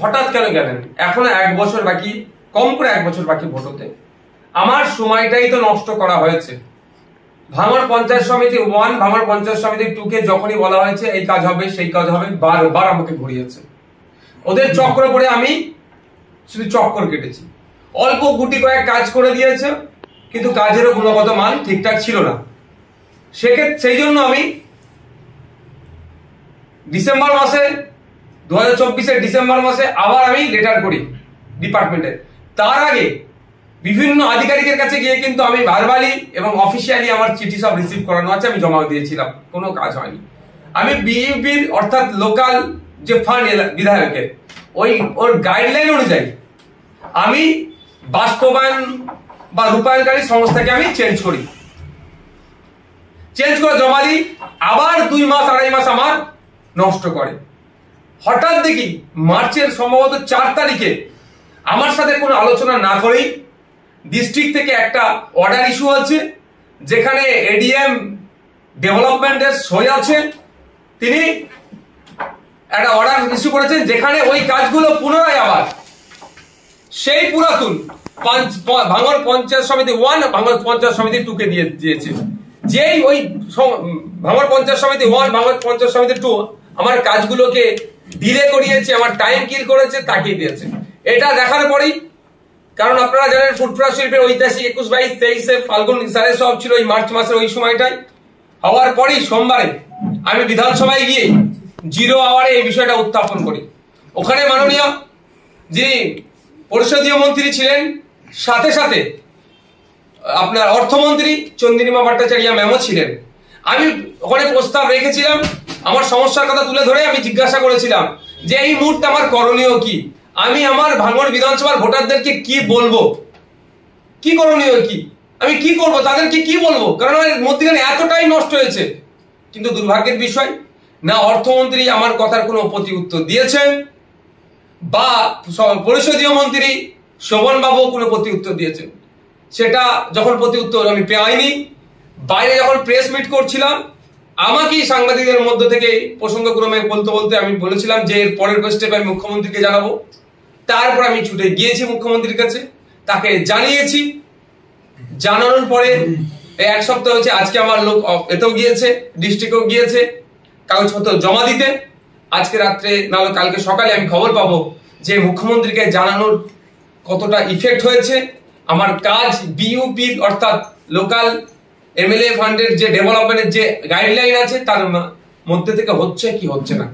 হঠাৎ কেন গেলেন? এখনো 1 বছর বাকি, কম করে 1 বছর বাকি ভোট হতে। আমার সময়টাই তো নষ্ট করা হয়েছে। ভাঙড় পঞ্চায়েত সমিতি 1, ভাঙড় পঞ্চায়েত সমিতি 2 কে যখনই বলা হয়েছে এই কাজ হবে সেই কাজ হবে, বারবার আমাকে ঘুরিয়েছে। ওদের চক্র পড়ে আমি শুধু চক্কর কেটেছি। অল্প গুটি কয়েক কাজ করে দিয়েছে, কিন্তু কাজেরও গুণগত মান ঠিকঠাক ছিল না। সেই জন্য আমি ডিসেম্বর মাসে 2024-এর ডিসেম্বর মাসে আবার আমি লেটার করি ডিপার্টমেন্টে। তার আগে বিভিন্ন আধিকারিকের কাছে গিয়ে কিন্তু আমি ভার্বালি এবং অফিসিয়ালি আমার চিঠি সব রিসিভ করানো আছে, আমি জমা দিয়েছিলাম, কোনো কাজ হয়নি। আমি বিইউপির অর্থাৎ লোকাল যে ফান্ড বিধায়কের ওর গাইডলাইন অনুযায়ী আমি বাস্তবায়ন বা রূপায়ণকারী সংস্থাকে আমি চেঞ্জ করে জমা দিই। আবার 2 মাস 2.5 মাস আমার নষ্ট করে। হঠাৎ দেখি মার্চের সম্ভবত 4 তারিখে আমার সাথে কোনো আলোচনা না করেই ডিস্ট্রিক্ট থেকে একটা অর্ডার ইস্যু আছে, যেখানে এডিএম ডেভেলপমেন্টের সই আছে। তিনি একটা অর্ডার ইস্যু করেছেন যেখানে ওই কাজগুলো পুনরায় আবার সেই পুরাতন ভাঙড় পঞ্চায়েত সমিতি 1, ভাঙড় পঞ্চায়েত সমিতি 2 কে দিয়েছে। যেই ওই ভাঙড় পঞ্চায়েত সমিতি 1, ভাঙড় পঞ্চায়েত সমিতি 2 আমার কাজগুলোকে ডিলে করিয়েছে, আমার টাইম কিল করেছে, তাকিয়ে দিয়েছে। এটা দেখার পরেই, কারণ আপনারা জানেন ফুটপ্রাস শিল্পের ঐতিহাসিক 21, 22, 23-এ ফাল্গুন স্যারের সব ছিল ওই মার্চ মাসের ওই সময়টাই। হওয়ার পরেই সোমবারে আমি বিধানসভায় গিয়ে 0 আওয়ারে এই বিষয়টা উত্থাপন করি। ওখানে মাননীয় যিনি পরিষদীয় মন্ত্রী ছিলেন, সাথে সাথে আপনার অর্থমন্ত্রী চন্দ্রিমা ভট্টাচার্য ম্যামও ছিলেন। আমি ওখানে প্রস্তাব রেখেছিলাম, আমার সমস্যার কথা তুলে ধরে আমি জিজ্ঞাসা করেছিলাম যে এই মুহূর্তে আমার করণীয় কি, আমি আমার ভাঙড় বিধানসভার ভোটারদেরকে কি বলবো, কি করণীয় কি, আমি কি করব, তাদেরকে কি বলবো, কারণ মধ্যখানে এত টাইম নষ্ট হয়েছে। কিন্তু দুর্ভাগ্যের বিষয়, না অর্থমন্ত্রী আমার কথার কোনো প্রতি উত্তর দিয়েছেন, বা পরিষদীয় মন্ত্রী শোভন বাবু কোনো প্রতি উত্তর দিয়েছেন। সেটা যখন প্রতি উত্তর আমি পাইনি, বাইরে যখন প্রেস মিট করছিলাম, আমাকেই সাংবাদিকদের মধ্য থেকে প্রসঙ্গক্রমে বলতে বলতে আমি বলেছিলাম যে এর পরের স্টেপ আমি মুখ্যমন্ত্রীকে জানাবো। তারপর আমি ছুটে গিয়েছি মুখ্যমন্ত্রীর কাছে, তাকে জানিয়েছি। জানানোর পরে 1 সপ্তাহ হয়েছে, আজকে আমার লোক এতেও গিয়েছে, ডিস্ট্রিক্টেও গিয়েছে কাগজপত্র জমা দিতে। আজকে রাত্রে নাহলে কালকে সকালে আমি খবর পাবো যে মুখ্যমন্ত্রীকে জানানোর কতটা ইফেক্ট হয়েছে। আমার কাজ বিইউপি অর্থাৎ লোকাল এমএলএ ফান্ডের যে ডেভেলপমেন্টের যে গাইডলাইন আছে তার মধ্যে থেকে হচ্ছে কি হচ্ছে না।